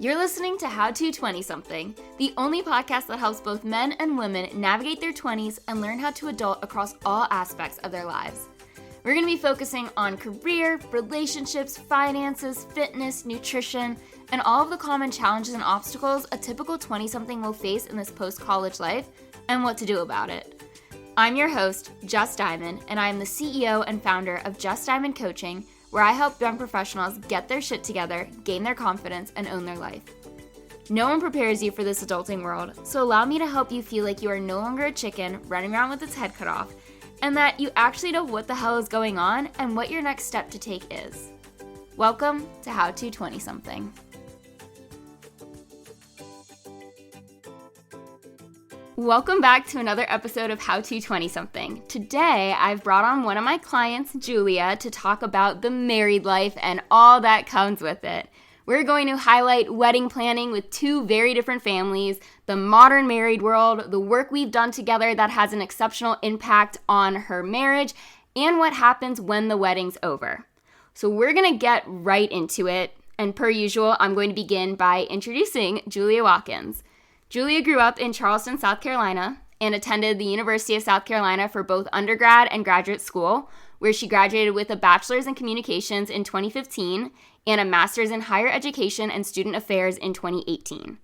You're listening to How to 20-something, the only podcast that helps both men and women navigate their 20s and learn how to adult across all aspects of their lives. We're going to be focusing on career, relationships, finances, fitness, nutrition, and all of the common challenges and obstacles a typical 20-something will face in this post-college life and what to do about it. I'm your host, Just Diamond, and I am the CEO and founder of Just Diamond Coaching, where I help young professionals get their shit together, gain their confidence, and own their life. No one prepares you for this adulting world, so allow me to help you feel like you are no longer a chicken running around with its head cut off, and that you actually know what the hell is going on and what your next step to take is. Welcome to How to 20-something. Welcome back to another episode of How to 20-something. Today, I've brought on one of my clients, Julia, to talk about the married life and all that comes with it. We're going to highlight wedding planning with two very different families, the modern married world, the work we've done together that has an exceptional impact on her marriage, and what happens when the wedding's over. So we're going to get right into it, and per usual, I'm going to begin by introducing Julia Watkins. Julia grew up in Charleston, South Carolina, and attended the University of South Carolina for both undergrad and graduate school, where she graduated with a bachelor's in communications in 2015 and a master's in higher education and student affairs in 2018.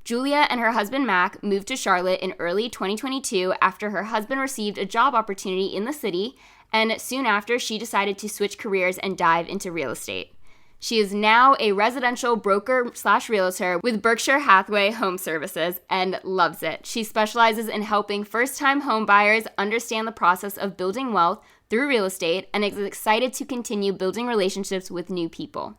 Julia and her husband Mac moved to Charlotte in early 2022 after her husband received a job opportunity in the city, and soon after she decided to switch careers and dive into real estate. She is now a residential broker/realtor with Berkshire Hathaway Home Services and loves it. She specializes in helping first-time home buyers understand the process of building wealth through real estate and is excited to continue building relationships with new people.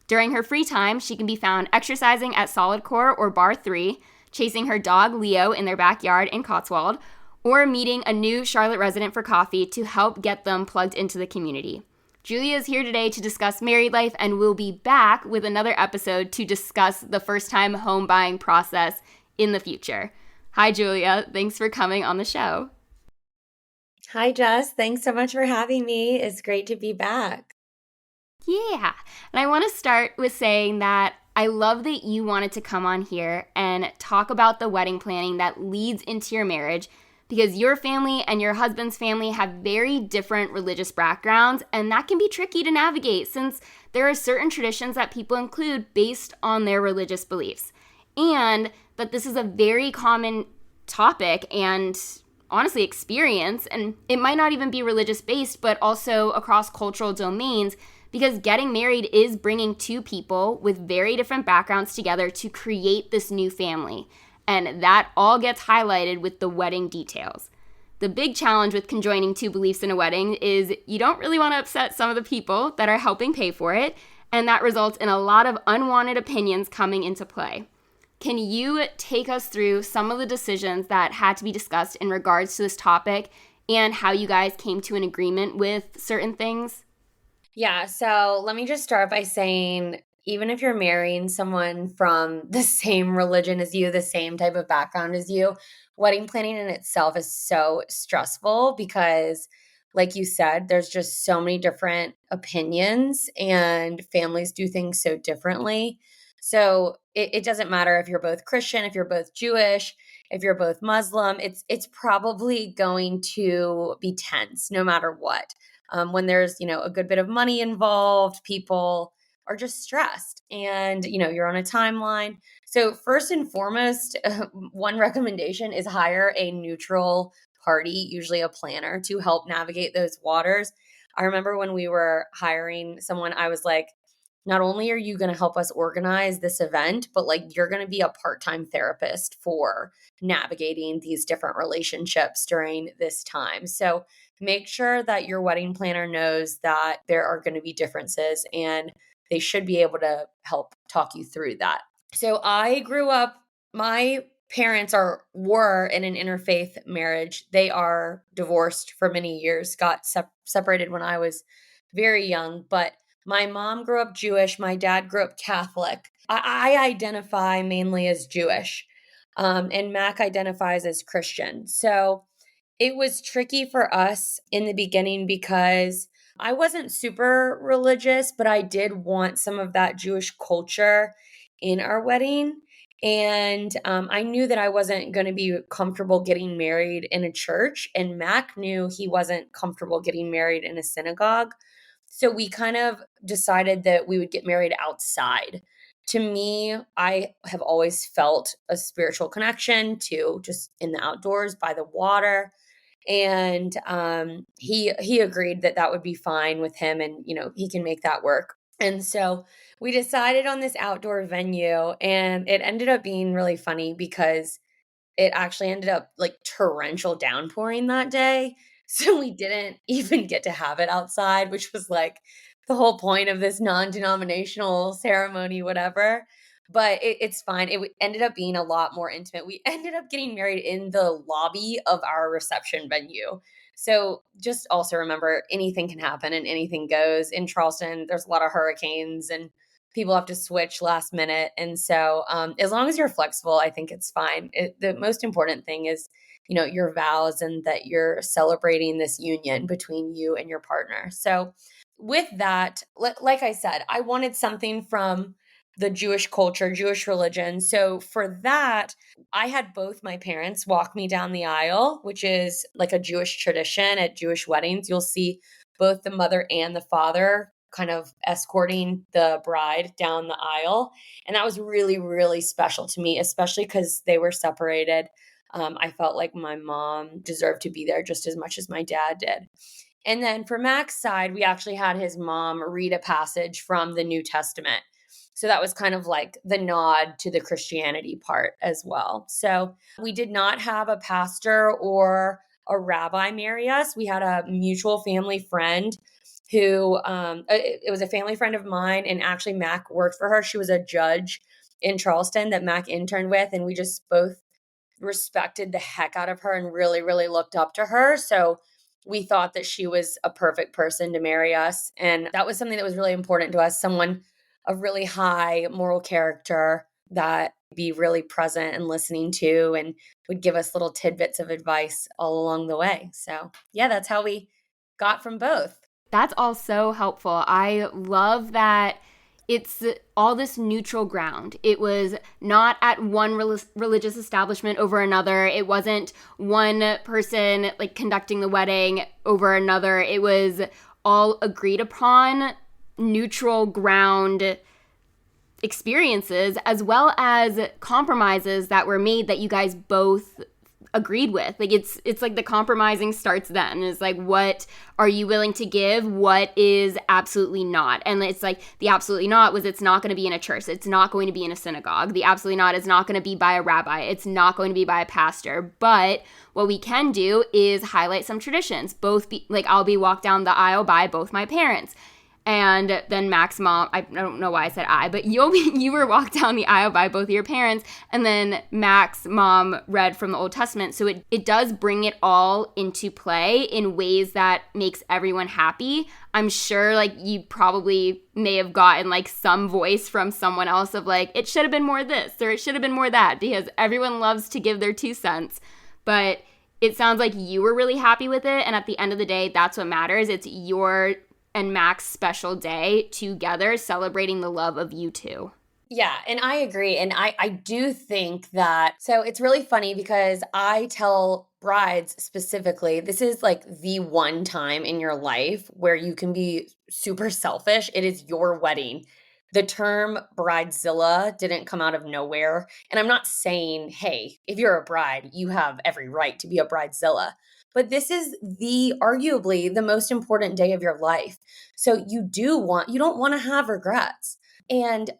During her free time, she can be found exercising at Solid Core or Bar 3, chasing her dog Leo in their backyard in Cotswold, or meeting a new Charlotte resident for coffee to help get them plugged into the community. Julia is here today to discuss married life, and we'll be back with another episode to discuss the first-time home buying process in the future. Hi, Julia. Thanks for coming on the show. Hi, Jess. Thanks so much for having me. It's great to be back. Yeah. And I want to start with saying that I love that you wanted to come on here and talk about the wedding planning that leads into your marriage, because your family and your husband's family have very different religious backgrounds, and that can be tricky to navigate since there are certain traditions that people include based on their religious beliefs. And that this is a very common topic and honestly experience, and it might not even be religious based, but also across cultural domains, because getting married is bringing two people with very different backgrounds together to create this new family. And that all gets highlighted with the wedding details. The big challenge with conjoining two beliefs in a wedding is you don't really want to upset some of the people that are helping pay for it, and that results in a lot of unwanted opinions coming into play. Can you take us through some of the decisions that had to be discussed in regards to this topic and how you guys came to an agreement with certain things? Yeah, so let me just start by saying, even if you're marrying someone from the same religion as you, the same type of background as you, wedding planning in itself is so stressful because, like you said, there's just so many different opinions and families do things so differently. So it doesn't matter if you're both Christian, if you're both Jewish, if you're both Muslim, it's probably going to be tense no matter what. When there's, a good bit of money involved, people are just stressed and, you're on a timeline. So first and foremost, one recommendation is hire a neutral party, usually a planner, to help navigate those waters. I remember when we were hiring someone, I was like, not only are you going to help us organize this event, but like you're going to be a part-time therapist for navigating these different relationships during this time. So make sure that your wedding planner knows that there are going to be differences and they should be able to help talk you through that. So I grew up, my parents were in an interfaith marriage. They are divorced for many years, got separated when I was very young, but my mom grew up Jewish. My dad grew up Catholic. I identify mainly as Jewish, and Mac identifies as Christian. So it was tricky for us in the beginning because I wasn't super religious, but I did want some of that Jewish culture in our wedding. And I knew that I wasn't going to be comfortable getting married in a church. And Mac knew he wasn't comfortable getting married in a synagogue. So we kind of decided that we would get married outside. To me, I have always felt a spiritual connection to just in the outdoors by the water. And he agreed that that would be fine with him, and he can make that work. And so we decided on this outdoor venue, and it ended up being really funny because it actually ended up like torrential downpouring that day. So we didn't even get to have it outside, which was like the whole point of this non-denominational ceremony, whatever. But it's fine. Ended up being a lot more intimate. We ended up getting married in the lobby of our reception venue. So just also remember, anything can happen and anything goes. In Charleston, there's a lot of hurricanes and people have to switch last minute. And so as long as you're flexible, I think it's fine. The most important thing is, your vows and that you're celebrating this union between you and your partner. So with that, like I said, I wanted something from the Jewish culture, Jewish religion. So for that, I had both my parents walk me down the aisle, which is like a Jewish tradition at Jewish weddings. You'll see both the mother and the father kind of escorting the bride down the aisle. And that was really, really special to me, especially because they were separated. I felt like my mom deserved to be there just as much as my dad did. And then for Mac's side, we actually had his mom read a passage from the New Testament. So that was kind of like the nod to the Christianity part as well. So we did not have a pastor or a rabbi marry us. We had a mutual family friend who it was a family friend of mine, and actually Mac worked for her. She was a judge in Charleston that Mac interned with, and we just both respected the heck out of her and really, really looked up to her. So we thought that she was a perfect person to marry us. And that was something that was really important to us, someone of really high moral character that be really present and listening to and would give us little tidbits of advice all along the way. So yeah, that's how we got from both. That's all so helpful. I love that it's all this neutral ground. It was not at one religious establishment over another. It wasn't one person like conducting the wedding over another. It was all agreed upon neutral ground experiences, as well as compromises that were made that you guys both agreed with. Like it's like the compromising starts then. It's like, what are you willing to give? What is absolutely not? And it's like the absolutely not was it's not going to be in a church. It's not going to be in a synagogue. The absolutely not is not going to be by a rabbi. It's not going to be by a pastor. But what we can do is highlight some traditions. Both be like, I'll be walked down the aisle by both my parents. And then Mac's mom, I don't know why I said but you were walked down the aisle by both of your parents, and then Mac's mom read from the Old Testament. So it does bring it all into play in ways that makes everyone happy. I'm sure like you probably may have gotten like some voice from someone else of like, it should have been more this or it should have been more that, because everyone loves to give their 2 cents. But it sounds like you were really happy with it. And at the end of the day, that's what matters. It's your and Mac's special day together, celebrating the love of you two. Yeah, and I agree. And I do think that, so it's really funny because I tell brides specifically, this is like the one time in your life where you can be super selfish. It is your wedding. The term bridezilla didn't come out of nowhere. And I'm not saying, hey, if you're a bride, you have every right to be a bridezilla. But this is arguably the most important day of your life. So you don't want to have regrets. And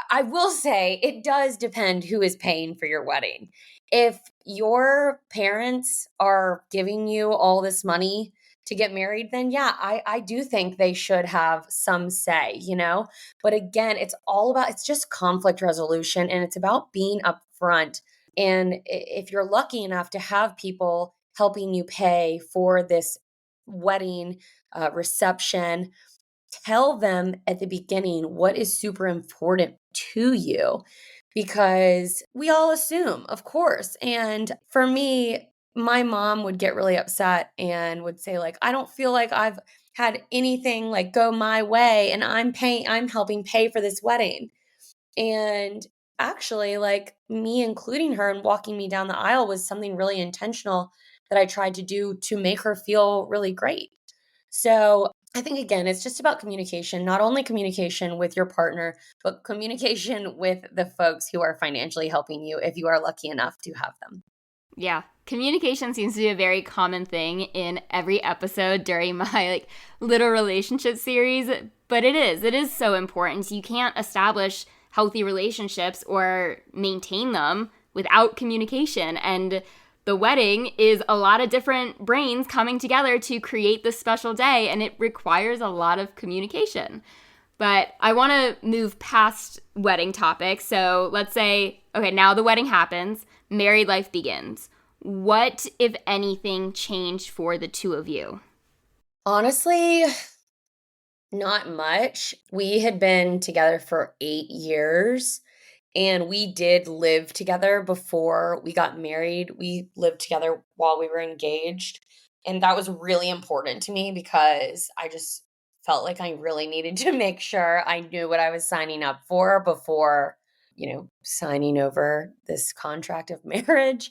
I will say it does depend who is paying for your wedding. If your parents are giving you all this money to get married, then yeah, I do think they should have some say, But again, it's just conflict resolution, and it's about being upfront. And if you're lucky enough to have people helping you pay for this wedding reception, tell them at the beginning what is super important to you, because we all assume, of course. And for me, my mom would get really upset and would say like, I don't feel like I've had anything like go my way, and I'm helping pay for this wedding. And actually, like me including her and walking me down the aisle was something really intentional that I tried to do to make her feel really great. So I think, again, it's just about communication, not only communication with your partner, but communication with the folks who are financially helping you if you are lucky enough to have them. Yeah. Communication seems to be a very common thing in every episode during my little relationship series, but it is so important. You can't establish healthy relationships or maintain them without communication. And the wedding is a lot of different brains coming together to create this special day, and it requires a lot of communication. But I want to move past wedding topics. So let's say, okay, now the wedding happens, married life begins. What, if anything, changed for the two of you? Honestly, not much. We had been together for 8 years. And we did live together before we got married. We lived together while we were engaged. And that was really important to me because I just felt like I really needed to make sure I knew what I was signing up for before, signing over this contract of marriage.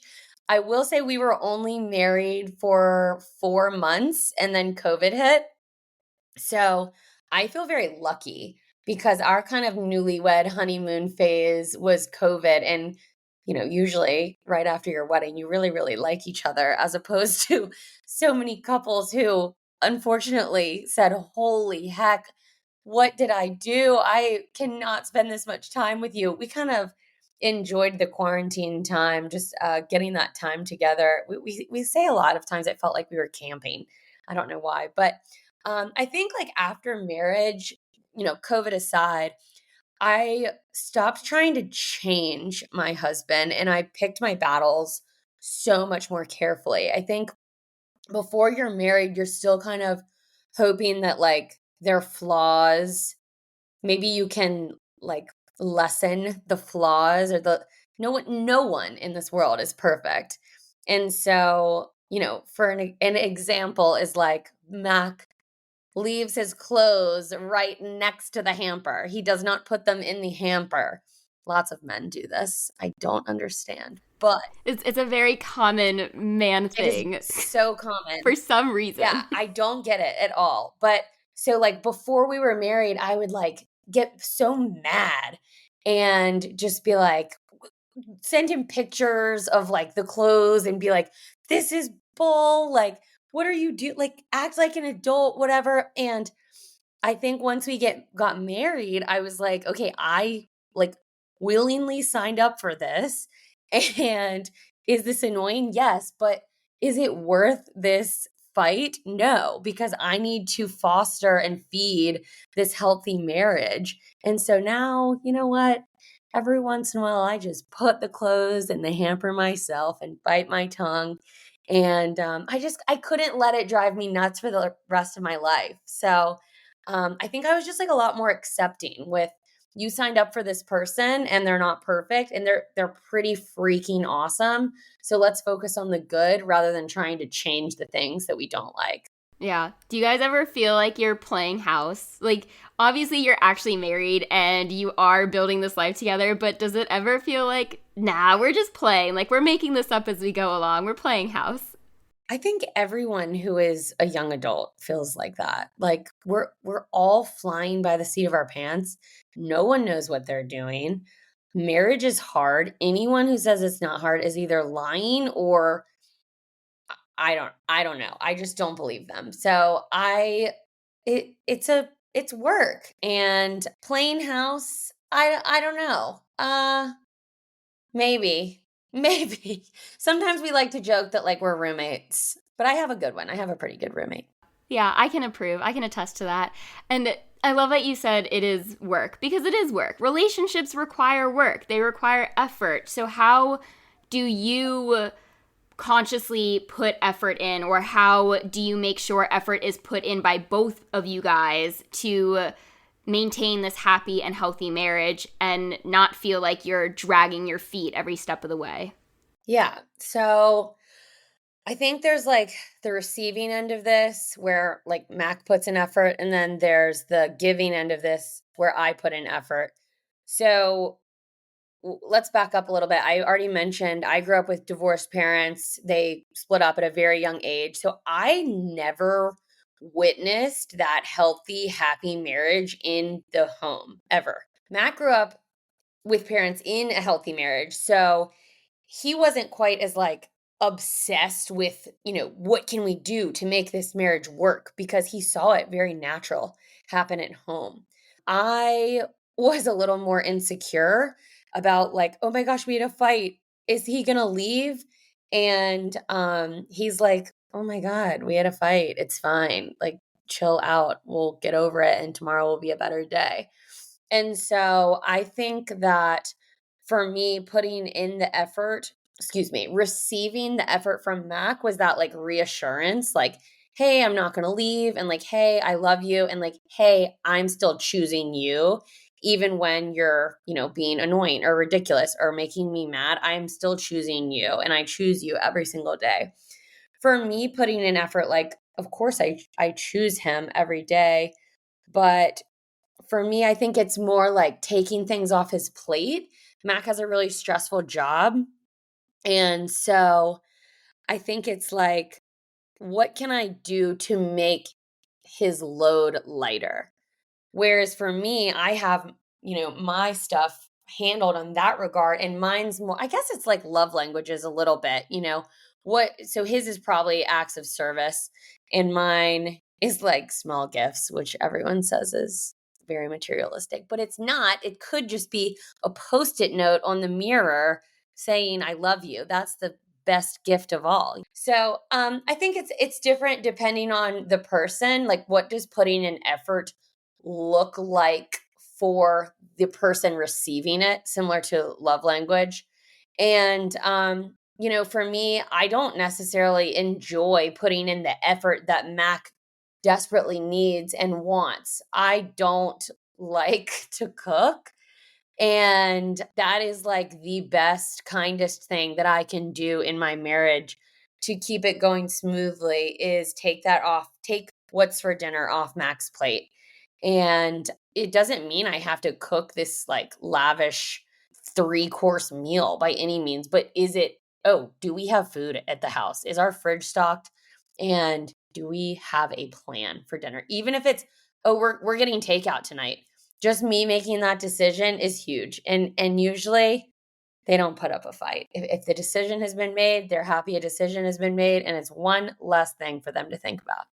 I will say we were only married for 4 months and then COVID hit. So I feel very lucky because our kind of newlywed honeymoon phase was COVID. And, usually right after your wedding, you really, really like each other, as opposed to so many couples who unfortunately said, holy heck, what did I do? I cannot spend this much time with you. We kind of enjoyed the quarantine time, just getting that time together. We say a lot of times it felt like we were camping. I don't know why, but I think like after marriage, COVID aside, I stopped trying to change my husband and I picked my battles so much more carefully. I think before you're married, you're still kind of hoping that like their flaws, maybe you can like lessen the flaws or no one in this world is perfect. And so, for an example is like Mac leaves his clothes right next to the hamper. He does not put them in the hamper. Lots of men do this. I don't understand, but It's a very common man it is thing so common. for some Yeah, reason. I don't get it at all. But so like before we were married, I would like get so mad and just be like, send him pictures of like the clothes and be like, this is bull. Like, what are you do? Like, act like an adult, whatever. And I think once we got married, I was like, okay, I like willingly signed up for this. And is this annoying? Yes, but is it worth this fight? No, because I need to foster and feed this healthy marriage. And so now, you know what? Every once in a while, I just put the clothes in the hamper myself and bite my tongue. And I couldn't let it drive me nuts for the rest of my life. So, I think I was just like a lot more accepting with you signed up for this person and they're not perfect and they're pretty freaking awesome. So let's focus on the good rather than trying to change the things that we don't like. Yeah. Do you guys ever feel like you're playing house? Like, obviously, you're actually married and you are building this life together, but does it ever feel like, nah, we're just playing? Like, we're making this up as we go along. We're playing house. I think everyone who is a young adult feels like that. Like we're all flying by the seat of our pants. No one knows what they're doing. Marriage is hard. Anyone who says it's not hard is either lying or I don't know. I just don't believe them. So it's work and playing house. I don't know. Maybe. Maybe. Sometimes we like to joke that like we're roommates, but I have a good one. I have a pretty good roommate. Yeah, I can approve. I can attest to that. And I love that you said it is work because it is work. Relationships require work, they require effort. So, how do you consciously put effort in, or how do you make sure effort is put in by both of you guys to maintain this happy and healthy marriage and not feel like you're dragging your feet every step of the way? Yeah. So I think there's like the receiving end of this where like Mac puts in effort, and then there's the giving end of this where I put in effort. So let's back up a little bit. I already mentioned I grew up with divorced parents. They split up at a very young age. So I never witnessed that healthy, happy marriage in the home ever. Matt grew up with parents in a healthy marriage. So he wasn't quite as like obsessed with, what can we do to make this marriage work because he saw it very natural happen at home. I was a little more insecure about like, oh my gosh, we had a fight. Is he going to leave? And he's like, oh my god, we had a fight. It's fine. Like chill out. We'll get over it and tomorrow will be a better day. And so I think that for me, putting in the effort, receiving the effort from Mac was that like reassurance, like, hey, I'm not going to leave. And like, hey, I love you. And like, hey, I'm still choosing you. Even when you're, being annoying or ridiculous or making me mad, I'm still choosing you. And I choose you every single day. For me, putting in effort, like, of course, I choose him every day. But for me, I think it's more like taking things off his plate. Mac has a really stressful job. And so I think it's like, what can I do to make his load lighter? Whereas for me, I have, my stuff handled in that regard. And mine's more, I guess it's like love languages a little bit, so his is probably acts of service, and mine is like small gifts, which everyone says is very materialistic, but it's not. It could just be a post-it note on the mirror saying, I love you. That's the best gift of all. So I think it's different depending on the person. Like, what does putting in effort look like for the person receiving it, similar to love language? And for me, I don't necessarily enjoy putting in the effort that Mac desperately needs and wants. I don't like to cook. And that is like the best, kindest thing that I can do in my marriage to keep it going smoothly is take what's for dinner off Mac's plate. And it doesn't mean I have to cook this like lavish 3-course meal by any means, but do we have food at the house? Is our fridge stocked? And do we have a plan for dinner? Even if it's, we're getting takeout tonight, just me making that decision is huge. And usually they don't put up a fight. If the decision has been made, they're happy a decision has been made, and it's one less thing for them to think about.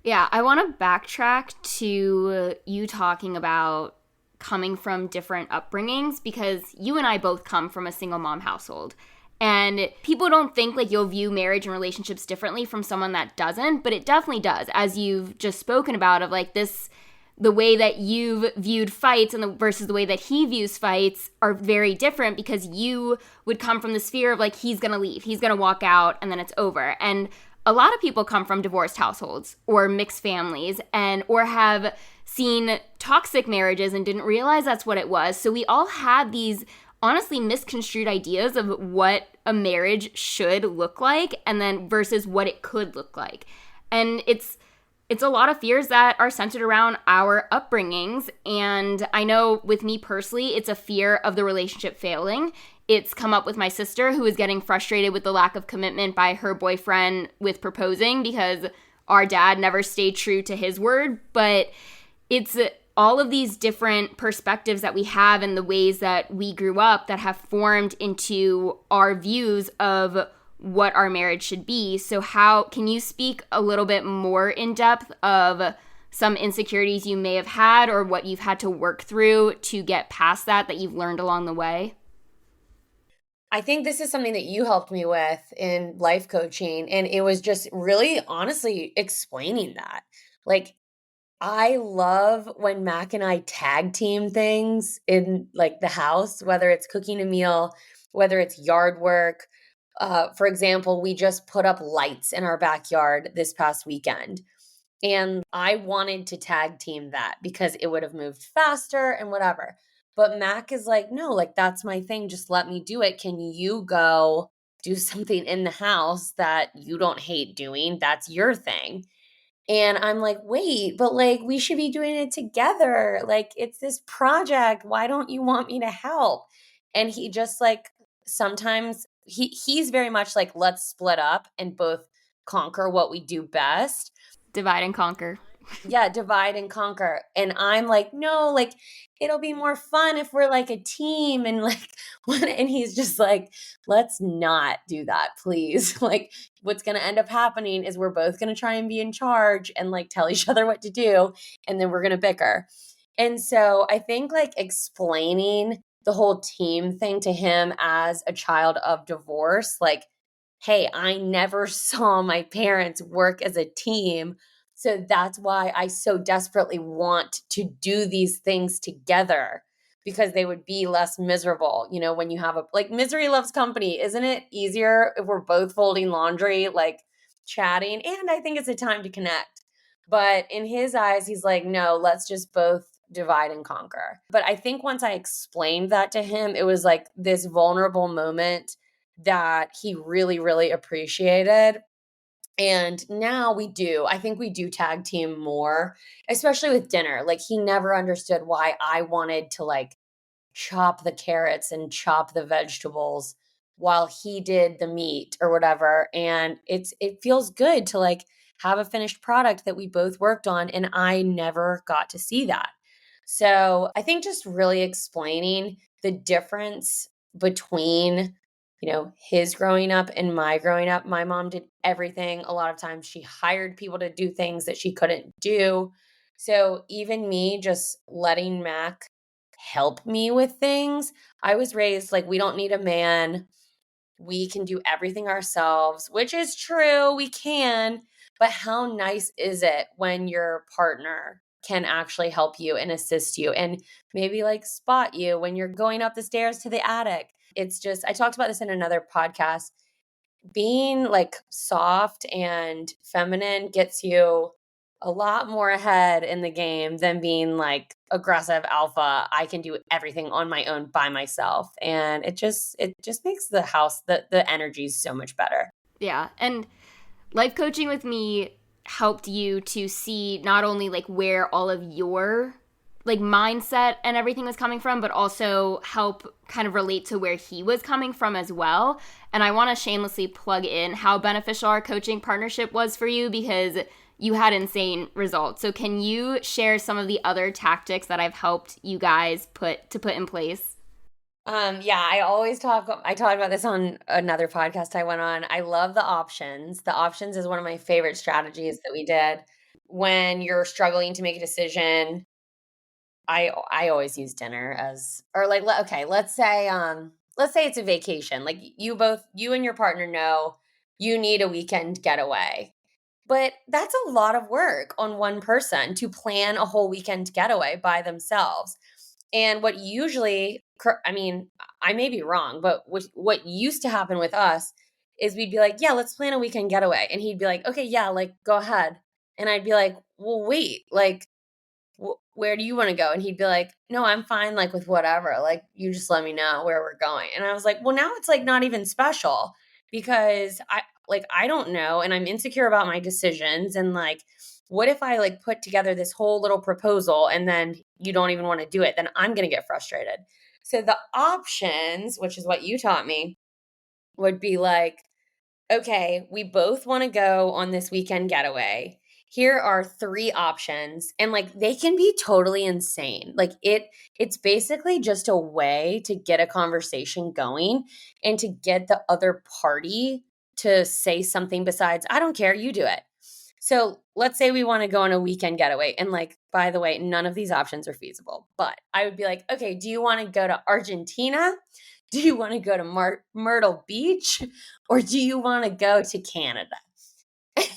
Yeah, I want to backtrack to you talking about coming from different upbringings because you and I both come from a single mom household. And people don't think like you'll view marriage and relationships differently from someone that doesn't, but it definitely does. As you've just spoken about of like this, the way that you've viewed fights versus the way that he views fights are very different because you would come from the sphere of like, he's going to leave, he's going to walk out, and then it's over. And a lot of people come from divorced households or mixed families or have seen toxic marriages and didn't realize that's what it was. So we all had these honestly misconstrued ideas of what a marriage should look like and then versus what it could look like. And it's a lot of fears that are centered around our upbringings. And I know with me personally, it's a fear of the relationship failing. It's come up with my sister who is getting frustrated with the lack of commitment by her boyfriend with proposing because our dad never stayed true to his word. But it's all of these different perspectives that we have and the ways that we grew up that have formed into our views of what our marriage should be. So how can you speak a little bit more in depth of some insecurities you may have had or what you've had to work through to get past that you've learned along the way? I think this is something that you helped me with in life coaching. And it was just really honestly explaining that. Like, I love when Mac and I tag team things in like the house, whether it's cooking a meal, whether it's yard work. For example, we just put up lights in our backyard this past weekend. And I wanted to tag team that because it would have moved faster and whatever. But Mac is like, no, like that's my thing. Just let me do it. Can you go do something in the house that you don't hate doing? That's your thing. And I'm like, wait, but like we should be doing it together. Like it's this project. Why don't you want me to help? And he just like sometimes he's very much like, let's split up and both conquer what we do best. Divide and conquer. Yeah, divide and conquer. And I'm like, no, like it'll be more fun if we're like a team and like and he's just like, let's not do that, please. Like what's going to end up happening is we're both going to try and be in charge and like tell each other what to do and then we're going to bicker. And so I think like explaining the whole team thing to him as a child of divorce, like, hey, I never saw my parents work as a team, so that's why I so desperately want to do these things together, because they would be less miserable. You know, when you have a like misery loves company, isn't it easier if we're both folding laundry, like chatting? And I think it's a time to connect. But in his eyes, he's like, no, let's just both divide and conquer. But I think once I explained that to him, it was like this vulnerable moment that he really, really appreciated. And now I think we do tag team more, especially with dinner. Like he never understood why I wanted to like chop the carrots and chop the vegetables while he did the meat or whatever. And it feels good to like have a finished product that we both worked on, and I never got to see that. So I think just really explaining the difference between, you know, his growing up and my growing up. My mom did everything. A lot of times she hired people to do things that she couldn't do. So even me just letting Mac help me with things, I was raised like we don't need a man. We can do everything ourselves, which is true. We can. But how nice is it when your partner can actually help you and assist you and maybe like spot you when you're going up the stairs to the attic? It's just, I talked about this in another podcast. Being like soft and feminine gets you a lot more ahead in the game than being like aggressive alpha. I can do everything on my own by myself. And it just makes the house the energy so much better. Yeah. And life coaching with me helped you to see not only like where all of your like mindset and everything was coming from, but also help kind of relate to where he was coming from as well. And I want to shamelessly plug in how beneficial our coaching partnership was for you, because you had insane results. So can you share some of the other tactics that I've helped you guys put in place? Yeah, I talked about this on another podcast I went on. I love the options. The options is one of my favorite strategies that we did when you're struggling to make a decision. I always use dinner as, or like okay, let's say it's a vacation. Like you and your partner know you need a weekend getaway. But that's a lot of work on one person to plan a whole weekend getaway by themselves. And what usually, I mean, I may be wrong, but what used to happen with us is we'd be like, yeah, let's plan a weekend getaway. And he'd be like, okay, yeah, like go ahead. And I'd be like, well, wait, like, where do you want to go? And he'd be like, no, I'm fine, like with whatever. Like, you just let me know where we're going. And I was like, well, now it's like not even special, because I don't know. And I'm insecure about my decisions. And like, what if I like put together this whole little proposal and then you don't even want to do it? Then I'm going to get frustrated. So the options, which is what you taught me, would be like, okay, we both want to go on this weekend getaway. Here are three options, and like they can be totally insane. Like it's basically just a way to get a conversation going and to get the other party to say something besides, I don't care, you do it. So let's say we want to go on a weekend getaway. And like, by the way, none of these options are feasible. But I would be like, okay, do you want to go to Argentina? Do you want to go to Myrtle Beach? Or do you want to go to Canada?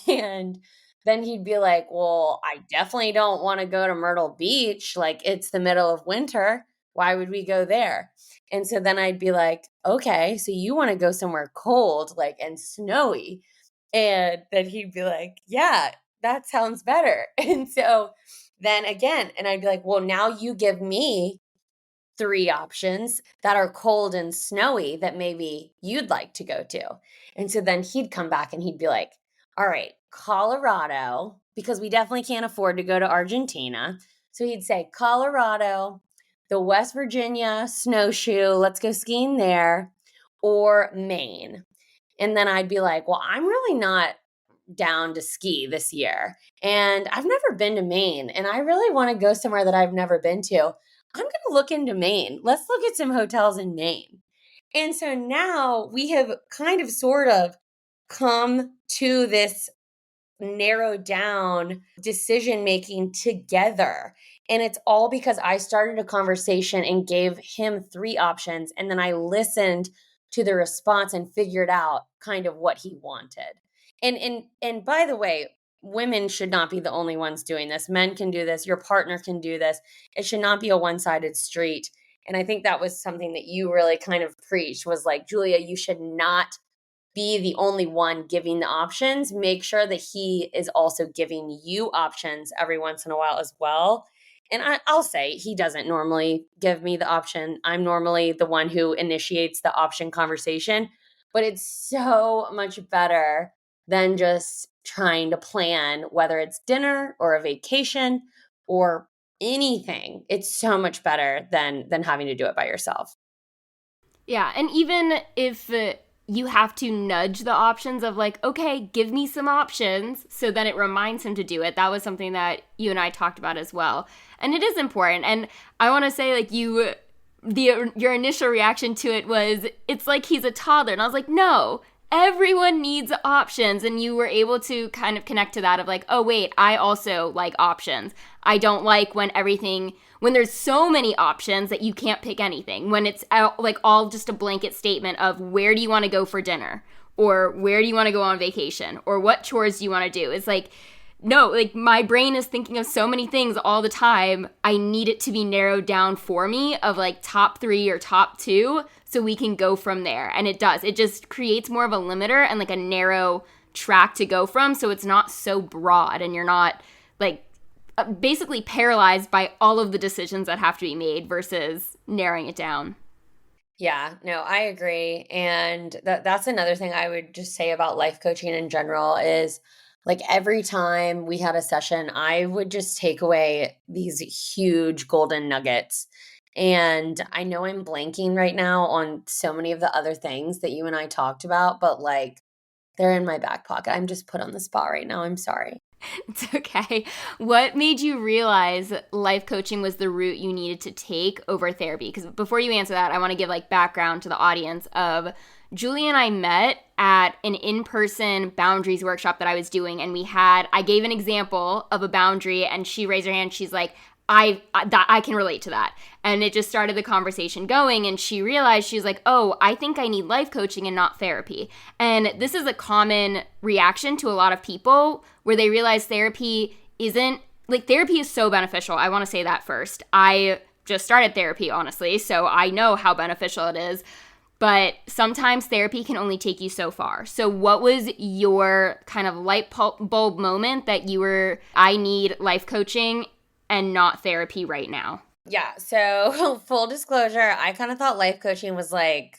And then he'd be like, well, I definitely don't want to go to Myrtle Beach. Like, it's the middle of winter. Why would we go there? And so then I'd be like, okay, so you want to go somewhere cold, like, and snowy. And then he'd be like, yeah, that sounds better. And so then again, and I'd be like, well, now you give me three options that are cold and snowy that maybe you'd like to go to. And so then he'd come back and he'd be like, all right, Colorado, because we definitely can't afford to go to Argentina. So he'd say Colorado, the West Virginia snowshoe, let's go skiing there, or Maine. And then I'd be like, well, I'm really not down to ski this year. And I've never been to Maine, and I really want to go somewhere that I've never been to. I'm going to look into Maine. Let's look at some hotels in Maine. And so now we have kind of sort of come to this narrowed down decision making together. And it's all because I started a conversation and gave him three options. And then I listened to the response and figured out kind of what he wanted. And by the way, women should not be the only ones doing this. Men can do this. Your partner can do this. It should not be a one-sided street. And I think that was something that you really kind of preached, was like, Julia, you should not be the only one giving the options. Make sure that he is also giving you options every once in a while as well. And I'll say he doesn't normally give me the option. I'm normally the one who initiates the option conversation, but it's so much better than just trying to plan whether it's dinner or a vacation or anything. It's so much better than having to do it by yourself. Yeah, and even if you have to nudge the options of like, okay, give me some options, so then it reminds him to do it. That was something that you and I talked about as well. And it is important. And I want to say, like, your initial reaction to it was, it's like he's a toddler. And I was like, no, everyone needs options. And you were able to kind of connect to that of like, oh, wait, I also like options. I don't like when there's so many options that you can't pick anything, when it's like all just a blanket statement of where do you want to go for dinner, or where do you want to go on vacation, or what chores do you want to do. It's like, no, like my brain is thinking of so many things all the time. I need it to be narrowed down for me of like top 3 or top 2 so we can go from there. And it does. It just creates more of a limiter and like a narrow track to go from, so it's not so broad and you're not like basically paralyzed by all of the decisions that have to be made versus narrowing it down. Yeah, no, I agree. And that's another thing I would just say about life coaching in general is, like, every time we had a session, I would just take away these huge golden nuggets. And I know I'm blanking right now on so many of the other things that you and I talked about, but like they're in my back pocket. I'm just put on the spot right now. I'm sorry. It's okay. What made you realize life coaching was the route you needed to take over therapy? Because before you answer that, I want to give like background to the audience of Julie and I met at an in-person boundaries workshop that I was doing, and I gave an example of a boundary, and she raised her hand. She's like, I can relate to that. And it just started the conversation going, and she realized, she's like, oh, I think I need life coaching and not therapy. And this is a common reaction to a lot of people where they realize therapy is so beneficial. I want to say that first. I just started therapy, honestly, so I know how beneficial it is. But sometimes therapy can only take you so far. So what was your kind of light bulb moment that I need life coaching and not therapy right now? Yeah. So, full disclosure, I kind of thought life coaching was like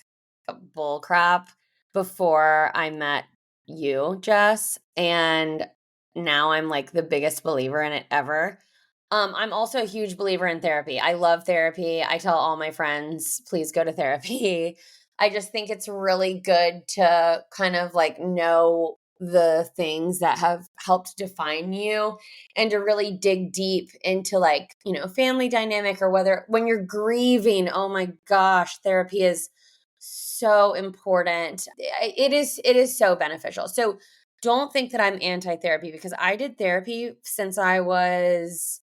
bull crap before I met you, Jess. And now I'm like the biggest believer in it ever. I'm also a huge believer in therapy. I love therapy. I tell all my friends, please go to therapy. I just think it's really good to kind of like know the things that have helped define you, and to really dig deep into, like, family dynamic, or whether when you're grieving, oh my gosh, therapy is so important. It is so beneficial. So don't think that I'm anti-therapy, because I did therapy since I was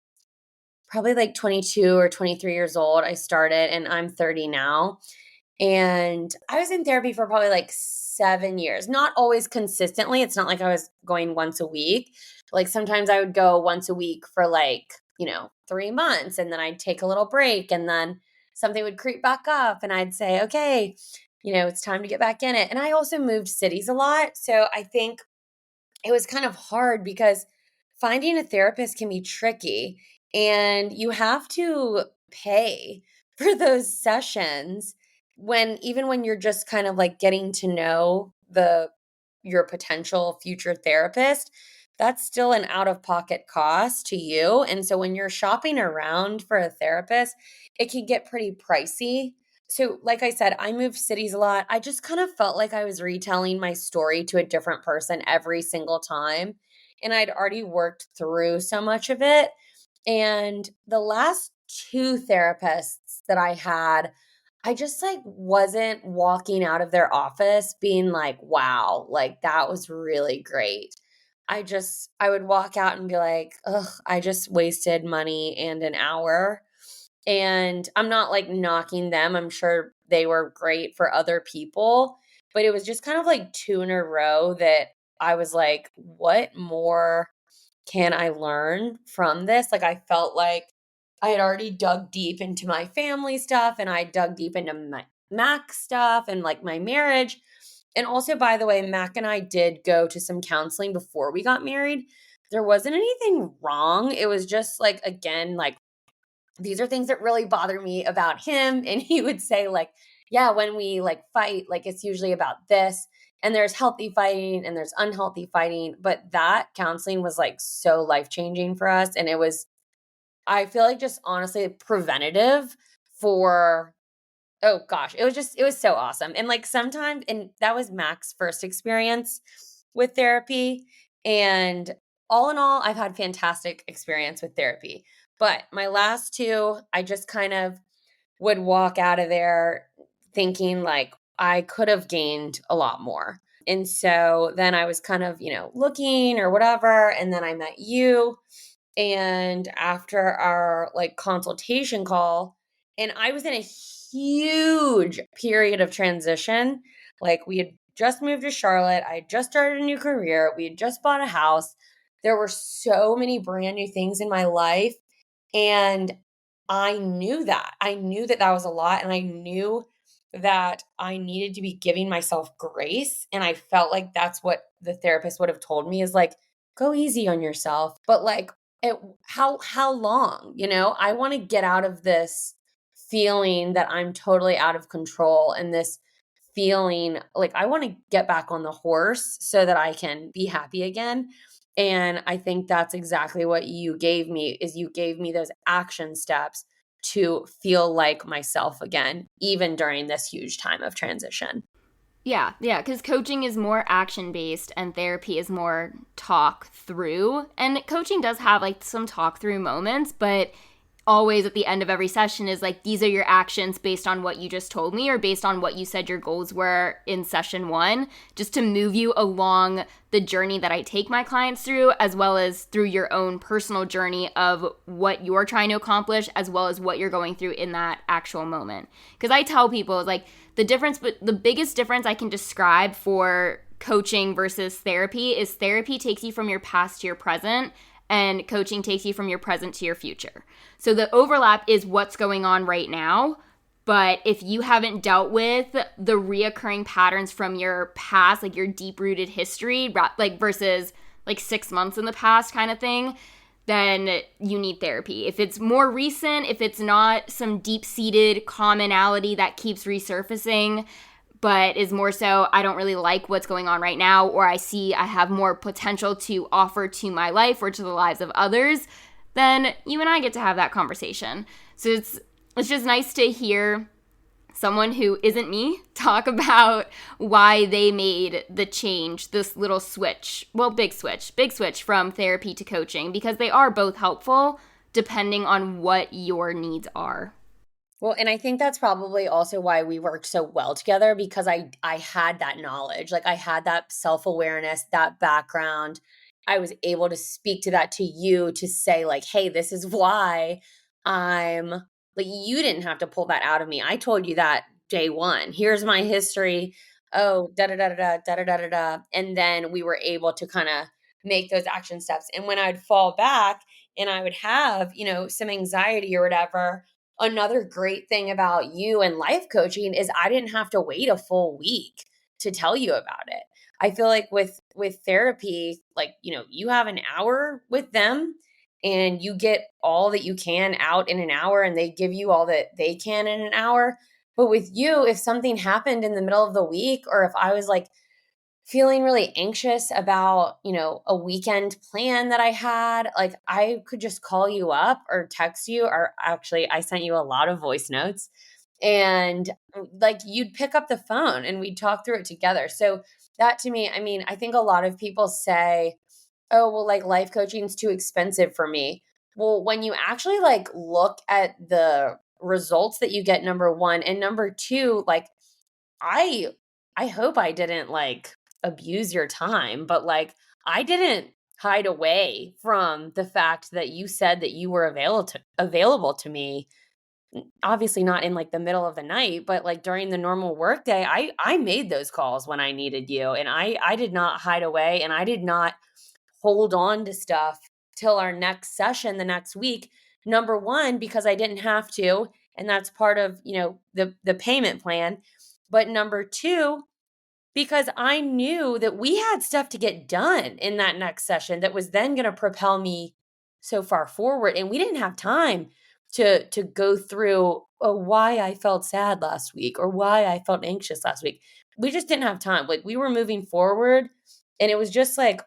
probably like 22 or 23 years old. I started, and I'm 30 now. And I was in therapy for probably like 7 years, not always consistently. It's not like I was going once a week. Like sometimes I would go once a week for like, 3 months, and then I'd take a little break, and then something would creep back up, and I'd say, okay, it's time to get back in it. And I also moved cities a lot. So I think it was kind of hard because finding a therapist can be tricky, and you have to pay for those sessions, even when you're just kind of like getting to know your potential future therapist. that's still an out-of-pocket cost to you. And so when you're shopping around for a therapist, it can get pretty pricey. So, like I said, I moved cities a lot. I just kind of felt like I was retelling my story to a different person every single time. And I'd already worked through so much of it. And the last two therapists that I had, I just like wasn't walking out of their office being like, wow, like that was really great. I would walk out and be like, ugh, I just wasted money and an hour. And I'm not like knocking them. I'm sure they were great for other people, but it was just kind of like two in a row that I was like, what more can I learn from this? Like, I felt like I had already dug deep into my family stuff and I dug deep into my Mac stuff and like my marriage. And also, by the way, Mac and I did go to some counseling before we got married. There wasn't anything wrong. It was just like, again, like these are things that really bother me about him. And he would say, like, yeah, when we like fight, like it's usually about this. And there's healthy fighting and there's unhealthy fighting. But that counseling was like so life changing for us. And it was, I feel like just honestly preventative for, oh gosh, it was so awesome. And like sometimes, and that was Mac's first experience with therapy. And all in all, I've had fantastic experience with therapy. But my last two, I just kind of would walk out of there thinking like I could have gained a lot more. And so then I was kind of, looking or whatever. And then I met you. And after our like consultation call, and I was in a huge period of transition. Like we had just moved to Charlotte. I had just started a new career. We had just bought a house. There were so many brand new things in my life. And I knew that. I knew that that was a lot. And I knew that I needed to be giving myself grace. And I felt like that's what the therapist would have told me is like, go easy on yourself. But like, how long? I want to get out of this feeling that I'm totally out of control and this feeling like I want to get back on the horse so that I can be happy again. And I think that's exactly what you gave me is you gave me those action steps to feel like myself again, even during this huge time of transition. Yeah, because coaching is more action based and therapy is more talk through. And coaching does have like some talk through moments, but always at the end of every session is like, these are your actions based on what you just told me or based on what you said your goals were in session one, just to move you along the journey that I take my clients through, as well as through your own personal journey of what you're trying to accomplish, as well as what you're going through in that actual moment. Because I tell people, like, the biggest difference I can describe for coaching versus therapy is therapy takes you from your past to your present, and coaching takes you from your present to your future. So the overlap is what's going on right now. But if you haven't dealt with the reoccurring patterns from your past, like your deep-rooted history, like versus like 6 months in the past kind of thing, then you need therapy. If it's more recent, if it's not some deep-seated commonality that keeps resurfacing, but is more so, I don't really like what's going on right now, or I see I have more potential to offer to my life or to the lives of others, then you and I get to have that conversation. So it's just nice to hear someone who isn't me talk about why they made the change, this little switch, well, big switch from therapy to coaching, because they are both helpful depending on what your needs are. Well, and I think that's probably also why we worked so well together because I had that knowledge. Like I had that self-awareness, that background. I was able to speak to that to you to say like, "Hey, this is why I'm like you didn't have to pull that out of me. I told you that day one. Here's my history. Oh, da da da da da da da da da." And then we were able to kind of make those action steps. And when I'd fall back and I would have, some anxiety or whatever, another great thing about you and life coaching is I didn't have to wait a full week to tell you about it. I feel like with therapy, like, you have an hour with them and you get all that you can out in an hour and they give you all that they can in an hour. But with you, if something happened in the middle of the week or if I was like feeling really anxious about, a weekend plan that I had, like I could just call you up or text you, or actually I sent you a lot of voice notes, and like you'd pick up the phone and we'd talk through it together. So that to me, I mean, I think a lot of people say, "Oh, well, like life coaching's too expensive for me." Well, when you actually like look at the results that you get, number 1, and number 2, like I I hope I didn't like abuse your time, but like I didn't hide away from the fact that you said that you were available to me. Obviously not in like the middle of the night, but like during the normal workday, I made those calls when I needed you, and I did not hide away, and I did not hold on to stuff till our next session the next week. Number 1, because I didn't have to, and that's part of, the payment plan. But number 2, because I knew that we had stuff to get done in that next session that was then going to propel me so far forward, and we didn't have time to go through, why I felt sad last week or why I felt anxious last week. We just didn't have time. Like we were moving forward, and it was just like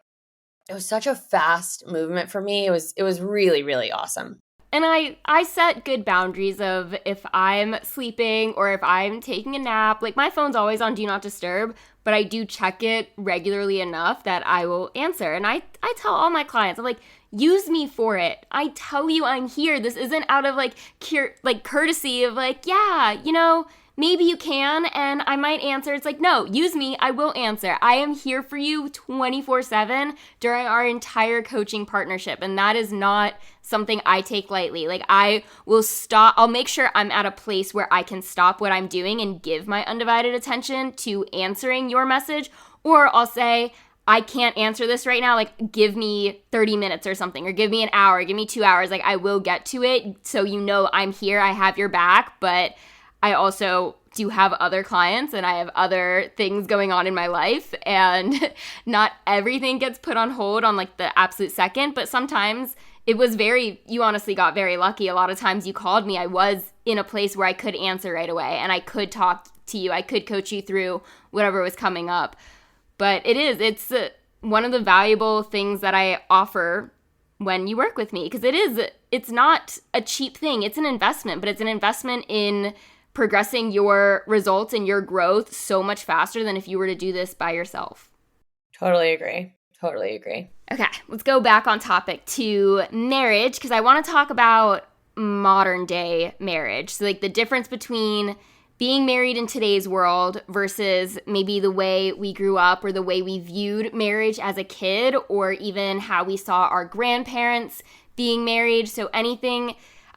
it was such a fast movement for me. It was really, really awesome. And I set good boundaries of if I'm sleeping or if I'm taking a nap. Like my phone's always on do not disturb, but I do check it regularly enough that I will answer. And I tell all my clients, I'm like, use me for it. I tell you I'm here. This isn't out of like courtesy of like, yeah, maybe you can and I might answer. It's like, no, use me. I will answer. I am here for you 24/7 during our entire coaching partnership. And that is not something I take lightly. Like I will stop. I'll make sure I'm at a place where I can stop what I'm doing and give my undivided attention to answering your message. Or I'll say, I can't answer this right now. Like, give me 30 minutes or something, or give me an hour, give me 2 hours. Like, I will get to it. So, I'm here, I have your back, but I also do have other clients and I have other things going on in my life. And not everything gets put on hold on like the absolute second, but sometimes you honestly got very lucky. A lot of times you called me, I was in a place where I could answer right away and I could talk to you. I could coach you through whatever was coming up. But it's one of the valuable things that I offer when you work with me, because it's not a cheap thing. It's an investment, but it's an investment in progressing your results and your growth so much faster than if you were to do this by yourself. Totally agree. Totally agree. Okay, let's go back on topic to marriage, because I want to talk about modern day marriage. So like the difference between being married in today's world versus maybe the way we grew up or the way we viewed marriage as a kid, or even how we saw our grandparents being married. So I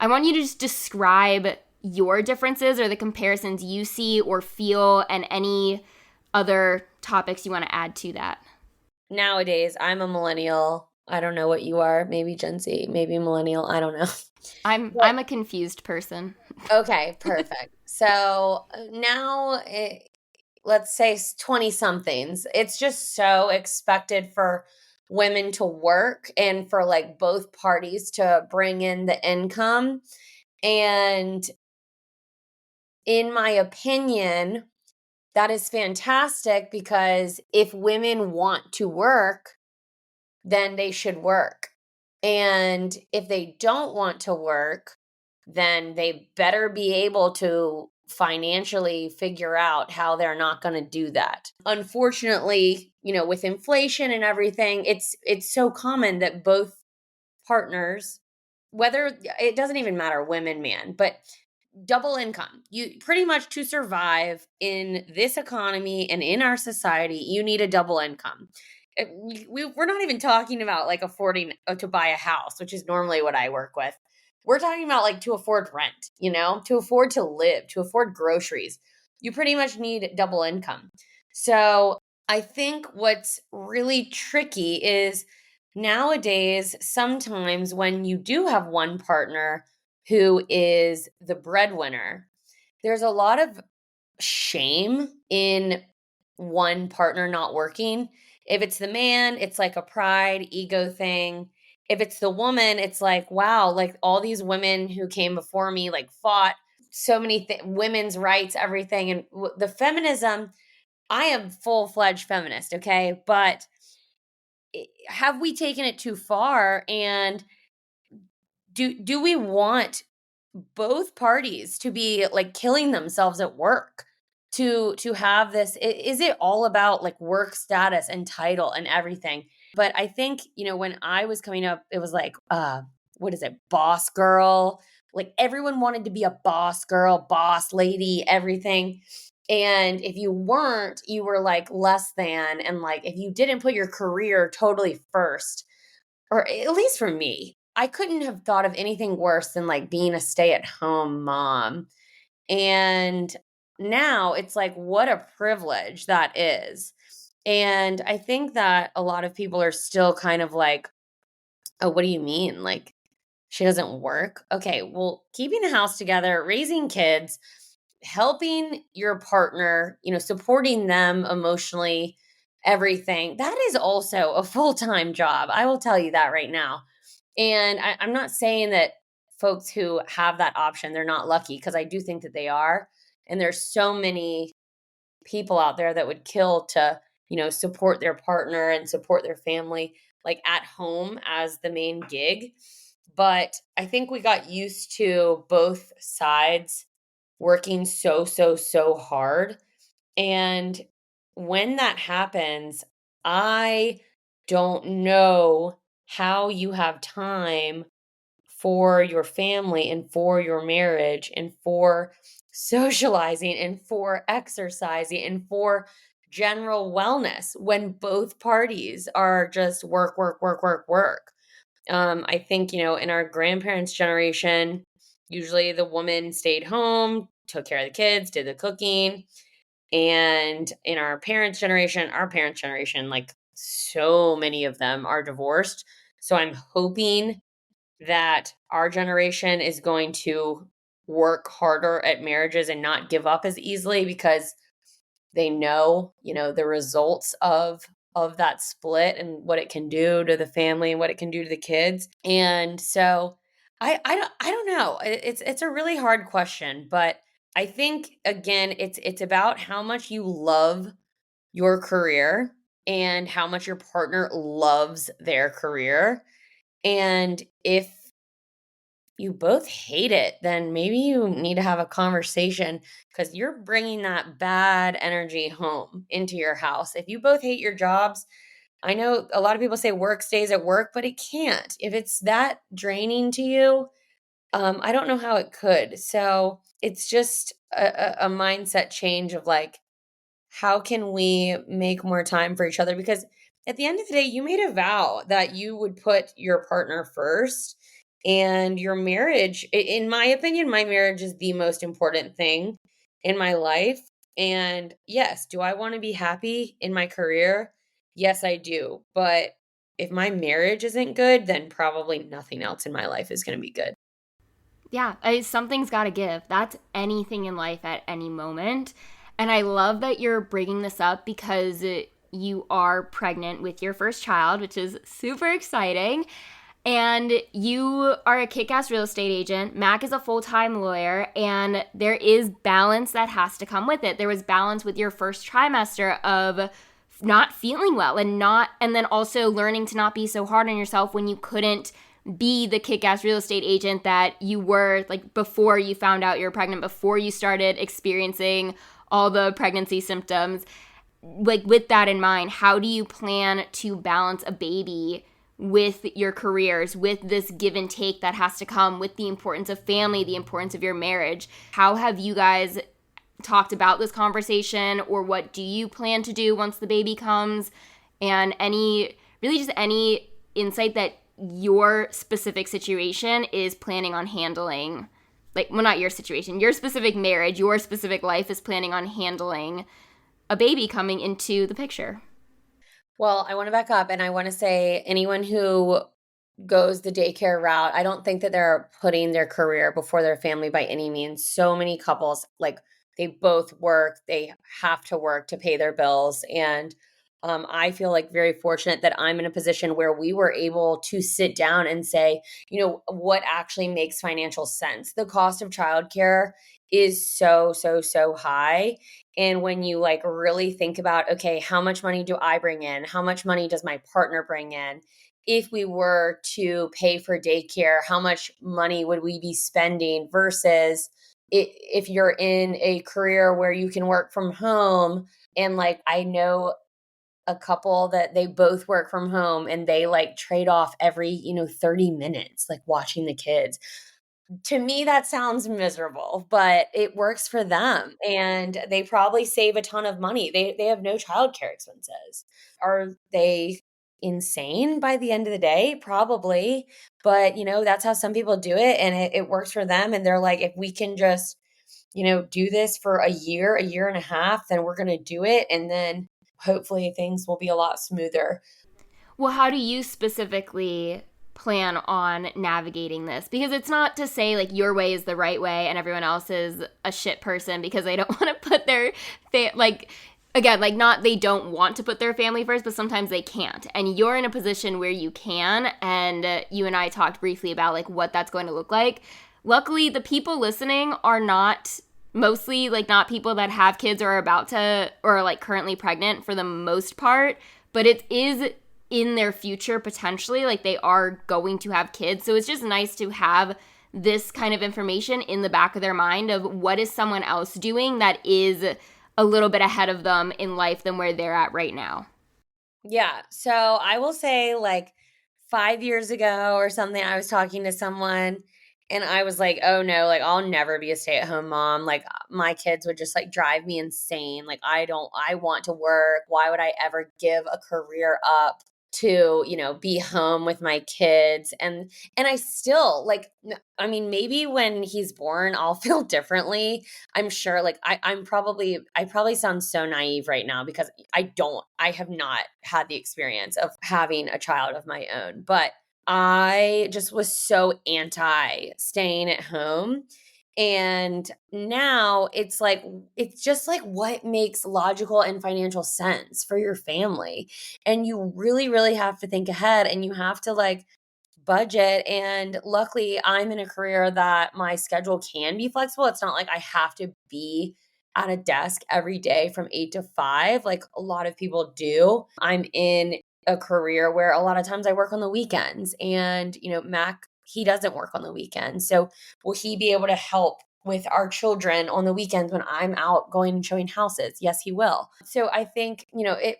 want you to just describe your differences or the comparisons you see or feel, and any other topics you want to add to that. Nowadays, I'm a millennial. I don't know what you are. Maybe Gen Z, maybe millennial. I don't know. I'm a confused person. Okay, perfect. So now, let's say 20 somethings, it's just so expected for women to work and for like both parties to bring in the income. And in my opinion, that is fantastic, because if women want to work, then they should work. And if they don't want to work, then they better be able to financially figure out how they're not going to do that. Unfortunately, with inflation and everything, it's so common that both partners, whether it doesn't even matter, women, man, but double income. You pretty much, to survive in this economy and in our society, you need a double income. We're not even talking about like affording to buy a house, which is normally what I work with. We're talking about like to afford rent, to afford to live, to afford groceries. You pretty much need double income. So I think what's really tricky is nowadays, sometimes when you do have one partner who is the breadwinner, there's a lot of shame in one partner not working. If it's the man, it's like a pride, ego thing. If it's the woman, it's like, wow, like all these women who came before me, like fought so many women's rights, everything. And the feminism, I am full-fledged feminist, okay? But have we taken it too far? And do we want both parties to be like killing themselves at work to have this is it all about like work status and title and everything? But I think, when I was coming up, it was like what is it, boss girl? Like everyone wanted to be a boss girl, boss lady, everything. And if you weren't, you were like less than, and like if you didn't put your career totally first, or at least for me, I couldn't have thought of anything worse than like being a stay-at-home mom. And now it's like, what a privilege that is. And I think that a lot of people are still kind of like, oh, what do you mean? Like, she doesn't work? Okay, well, keeping a house together, raising kids, helping your partner, supporting them emotionally, everything, that is also a full-time job. I will tell you that right now. And I'm not saying that folks who have that option, they're not lucky, because I do think that they are. And there's so many people out there that would kill to, support their partner and support their family, like at home as the main gig. But I think we got used to both sides working so, so, so hard. And when that happens, I don't know how you have time for your family and for your marriage and for socializing and for exercising and for general wellness when both parties are just work, work, work, work, work. I think, in our grandparents' generation, usually the woman stayed home, took care of the kids, did the cooking. And in our parents' generation, like so many of them are divorced. So I'm hoping that our generation is going to work harder at marriages and not give up as easily, because they know, the results of that split and what it can do to the family and what it can do to the kids. And so I don't know. It's a really hard question, but I think again it's about how much you love your career and how much your partner loves their career. And if you both hate it, then maybe you need to have a conversation, because you're bringing that bad energy home into your house. If you both hate your jobs, I know a lot of people say work stays at work, but it can't. If it's that draining to you, I don't know how it could. So it's just a mindset change of like, how can we make more time for each other? Because at the end of the day, you made a vow that you would put your partner first, and your marriage, in my opinion, my marriage is the most important thing in my life. And yes, do I want to be happy in my career? Yes, I do. But if my marriage isn't good, then probably nothing else in my life is going to be good. Yeah, something's got to give. That's anything in life at any moment. And I love that you're bringing this up because you are pregnant with your first child, which is super exciting. And you are a kick ass real estate agent. Mac is a full time lawyer, and there is balance that has to come with it. There was balance with your first trimester of not feeling well and then also learning to not be so hard on yourself when you couldn't be the kick-ass real estate agent that you were like before you found out you're pregnant, before you started experiencing all the pregnancy symptoms. Like with that in mind, how do you plan to balance a baby with your careers, with this give and take that has to come, with the importance of family, the importance of your marriage? How have you guys talked about this conversation, or what do you plan to do once the baby comes? And any insight that your specific situation is planning on handling, like, well, not your situation, your specific marriage, your specific life is planning on handling a baby coming into the picture. Well, I want to back up, and I want to say anyone who goes the daycare route, I don't think that they're putting their career before their family by any means. So many couples, like, they both work, they have to work to pay their bills. And I feel like very fortunate that I'm in a position where we were able to sit down and say, what actually makes financial sense. The cost of childcare is so, so, so high. And when you like really think about, okay, how much money do I bring in? How much money does my partner bring in? If we were to pay for daycare, how much money would we be spending versus if you're in a career where you can work from home? And like, I know a couple that they both work from home and they like trade off every, 30 minutes, like watching the kids. To me, that sounds miserable, but it works for them and they probably save a ton of money. They have no childcare expenses. Are they insane by the end of the day? Probably. But that's how some people do it and it works for them. And they're like, if we can just, do this for a year and a half, then we're gonna do it. And then hopefully things will be a lot smoother. Well, how do you specifically plan on navigating this? Because it's not to say like your way is the right way and everyone else is a shit person because they don't want to put their like again, like not they don't want to put their family first, but sometimes they can't. And you're in a position where you can, and you and I talked briefly about like what that's going to look like. Luckily, the people listening are not mostly like not people that have kids or are about to or are like currently pregnant for the most part, but it is in their future potentially, like they are going to have kids. So it's just nice to have this kind of information in the back of their mind of what is someone else doing that is a little bit ahead of them in life than where they're at right now. Yeah. So I will say, like 5 years ago or something, I was talking to someone and I was like, oh no, like I'll never be a stay at home mom. Like my kids would just like drive me insane. Like I want to work. Why would I ever give a career up to, be home with my kids? And I still like, I mean, maybe when he's born, I'll feel differently. I'm sure like I probably sound so naive right now because I have not had the experience of having a child of my own, but I just was so anti staying at home. And now it's just like what makes logical and financial sense for your family. And you really, really have to think ahead and you have to like budget. And luckily, I'm in a career that my schedule can be flexible. It's not like I have to be at a desk every day from 8 to 5, like a lot of people do. I'm in a career where a lot of times I work on the weekends, and, Mac, he doesn't work on the weekends. So, will he be able to help with our children on the weekends when I'm out going and showing houses? Yes, he will. So I think,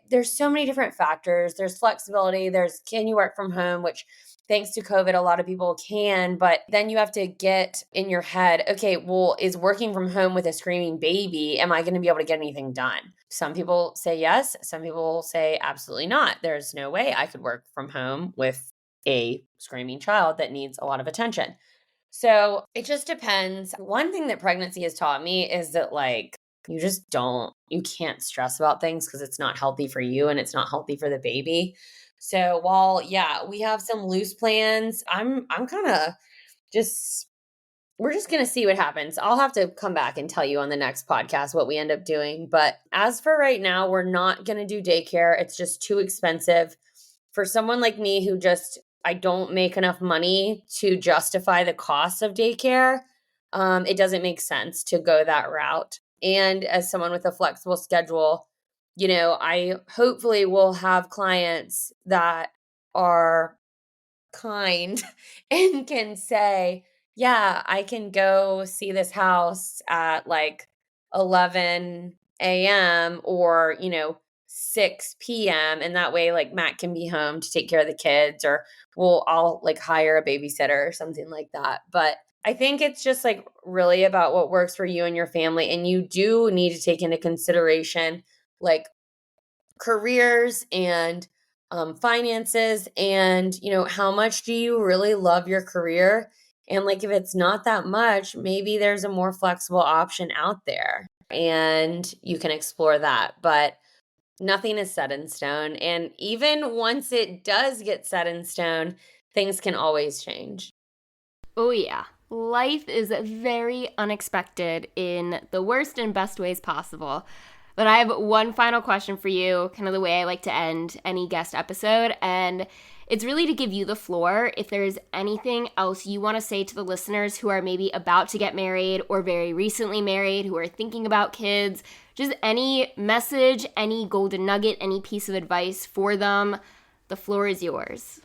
there's so many different factors. There's flexibility. There's can you work from home, which thanks to COVID, a lot of people can, but then you have to get in your head, okay, well, is working from home with a screaming baby, am I going to be able to get anything done? Some people say yes. Some people say absolutely not. There's no way I could work from home with a screaming child that needs a lot of attention. So it just depends. One thing that pregnancy has taught me is that, like, you can't stress about things because it's not healthy for you and it's not healthy for the baby. So while, yeah, we have some loose plans, I'm kind of just, we're just going to see what happens. I'll have to come back and tell you on the next podcast what we end up doing. But as for right now, we're not going to do daycare. It's just too expensive for someone like me who just, I don't make enough money to justify the cost of daycare. It doesn't make sense to go that route. And as someone with a flexible schedule, I hopefully will have clients that are kind and can say, yeah, I can go see this house at like 11 a.m. or, 6 p.m. And that way, like, Matt can be home to take care of the kids, or I'll like hire a babysitter or something like that. But I think it's just like really about what works for you and your family. And you do need to take into consideration like careers and finances, and how much do you really love your career. And like if it's not that much, maybe there's a more flexible option out there and you can explore that. But nothing is set in stone, and even once it does get set in stone, things can always change. Oh, yeah. Life is very unexpected in the worst and best ways possible. But I have one final question for you, kind of the way I like to end any guest episode. And it's really to give you the floor. If there's anything else you want to say to the listeners who are maybe about to get married or very recently married, who are thinking about kids, just any message, any golden nugget, any piece of advice for them, the floor is yours.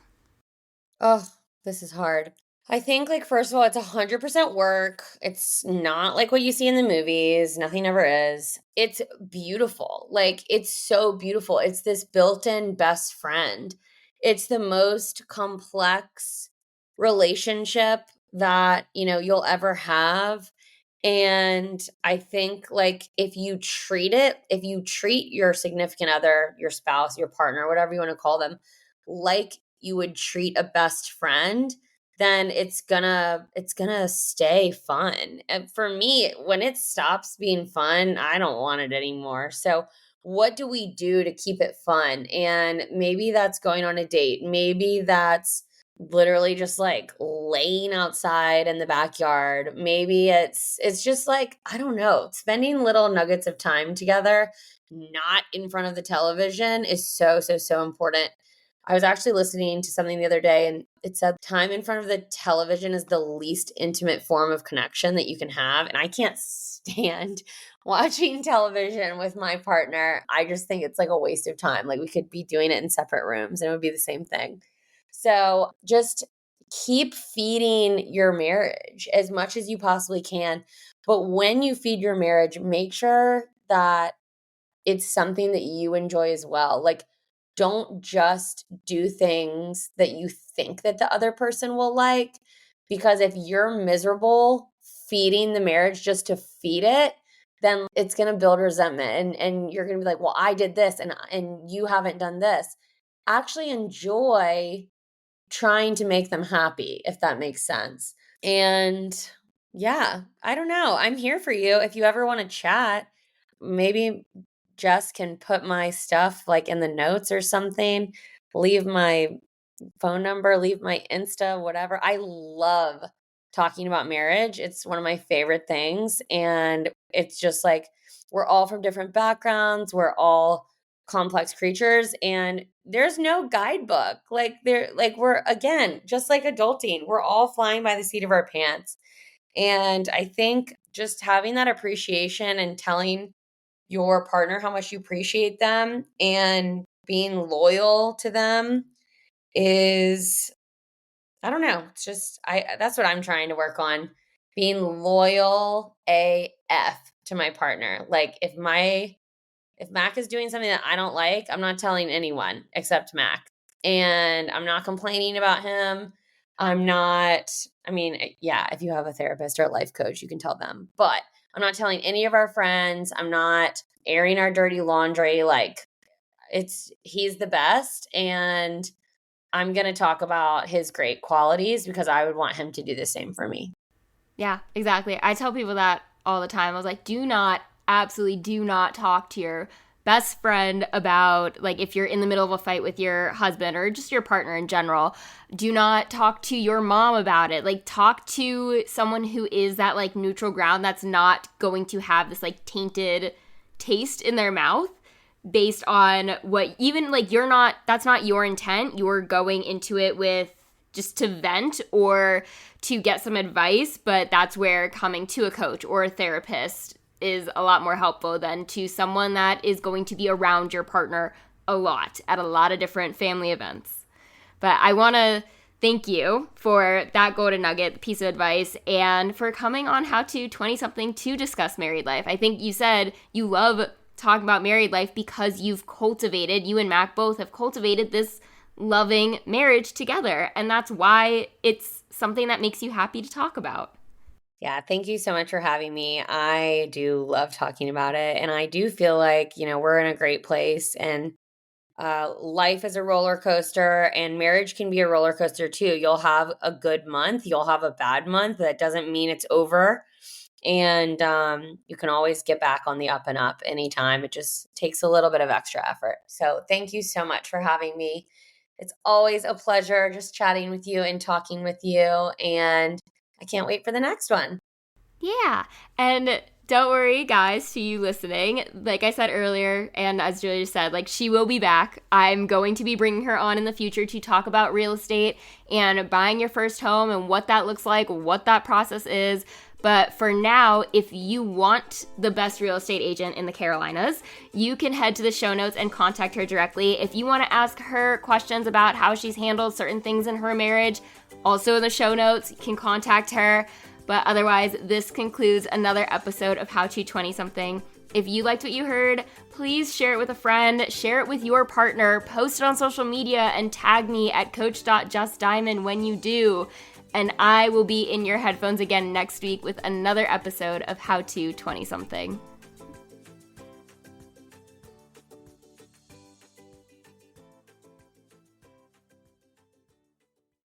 Oh, this is hard. I think, like, first of all, it's 100% work. It's not like what you see in the movies. Nothing ever is. It's beautiful. Like, it's so beautiful. It's this built-in best friend. It's the most complex relationship that, you'll ever have. And I think, like, if you treat your significant other, your spouse, your partner, whatever you want to call them, like you would treat a best friend, then it's gonna stay fun. And for me, when it stops being fun, I don't want it anymore. So what do we do to keep it fun? And maybe that's going on a date. Maybe that's literally just like laying outside in the backyard. Maybe it's just like, I don't know, spending little nuggets of time together, not in front of the television, is so so so important. I was actually listening to something the other day, and it said time in front of the television is the least intimate form of connection that you can have. And I can't stand watching television with my partner. I just think it's like a waste of time. Like, we could be doing it in separate rooms and it would be the same thing. So just keep feeding your marriage as much as you possibly can. But when you feed your marriage, make sure that it's something that you enjoy as well. Like, don't just do things that you think that the other person will like, because if you're miserable feeding the marriage just to feed it, then it's going to build resentment, and you're going to be like, "Well, I did this and you haven't done this." Actually enjoy trying to make them happy, if that makes sense. And yeah, I don't know. I'm here for you. If you ever want to chat, maybe Jess can put my stuff like in the notes or something. Leave my phone number, leave my Insta, whatever. I love talking about marriage. It's one of my favorite things. And it's just like, we're all from different backgrounds, we're all complex creatures, and there's no guidebook. We're, again, just like adulting, we're all flying by the seat of our pants. And I think just having that appreciation and telling your partner how much you appreciate them and being loyal to them is, I don't know, it's just, I that's what I'm trying to work on. Being loyal AF to my partner. Like, if Mac is doing something that I don't like, I'm not telling anyone except Mac. And I'm not complaining about him. I'm not, I mean, yeah, if you have a therapist or a life coach, you can tell them. But I'm not telling any of our friends. I'm not airing our dirty laundry. Like, he's the best. And I'm going to talk about his great qualities because I would want him to do the same for me. Yeah, exactly. I tell people that all the time. I was like, absolutely do not talk to your best friend about, like, if you're in the middle of a fight with your husband or just your partner in general, do not talk to your mom about it. Like, talk to someone who is that, like, neutral ground that's not going to have this, like, tainted taste in their mouth based on what, even, like, that's not your intent. You're going into it with just to vent or to get some advice, but that's where coming to a coach or a therapist is a lot more helpful than to someone that is going to be around your partner a lot at a lot of different family events. But I want to thank you for that golden nugget piece of advice and for coming on How to 20 Something to discuss married life. I think you said you love talking about married life because you and Mac both have cultivated this loving marriage together. And that's why it's something that makes you happy to talk about. Yeah, thank you so much for having me. I do love talking about it. And I do feel like, we're in a great place. And life is a roller coaster, and marriage can be a roller coaster too. You'll have a good month, you'll have a bad month. That doesn't mean it's over. And you can always get back on the up and up anytime. It just takes a little bit of extra effort. So thank you so much for having me. It's always a pleasure just chatting with you and talking with you. And I can't wait for the next one. Yeah. And Don't worry, guys, to you listening. Like I said earlier, and as Julia said, like, she will be back. I'm going to be bringing her on in the future to talk about real estate and buying your first home and what that looks like, what that process is. But for now, if you want the best real estate agent in the Carolinas, you can head to the show notes and contact her directly. If you want to ask her questions about how she's handled certain things in her marriage, also in the show notes, you can contact her. But otherwise, this concludes another episode of How to 20-something. If you liked what you heard, please share it with a friend, share it with your partner, post it on social media, and tag me at coach.justdiamond when you do. And I will be in your headphones again next week with another episode of How to 20-something.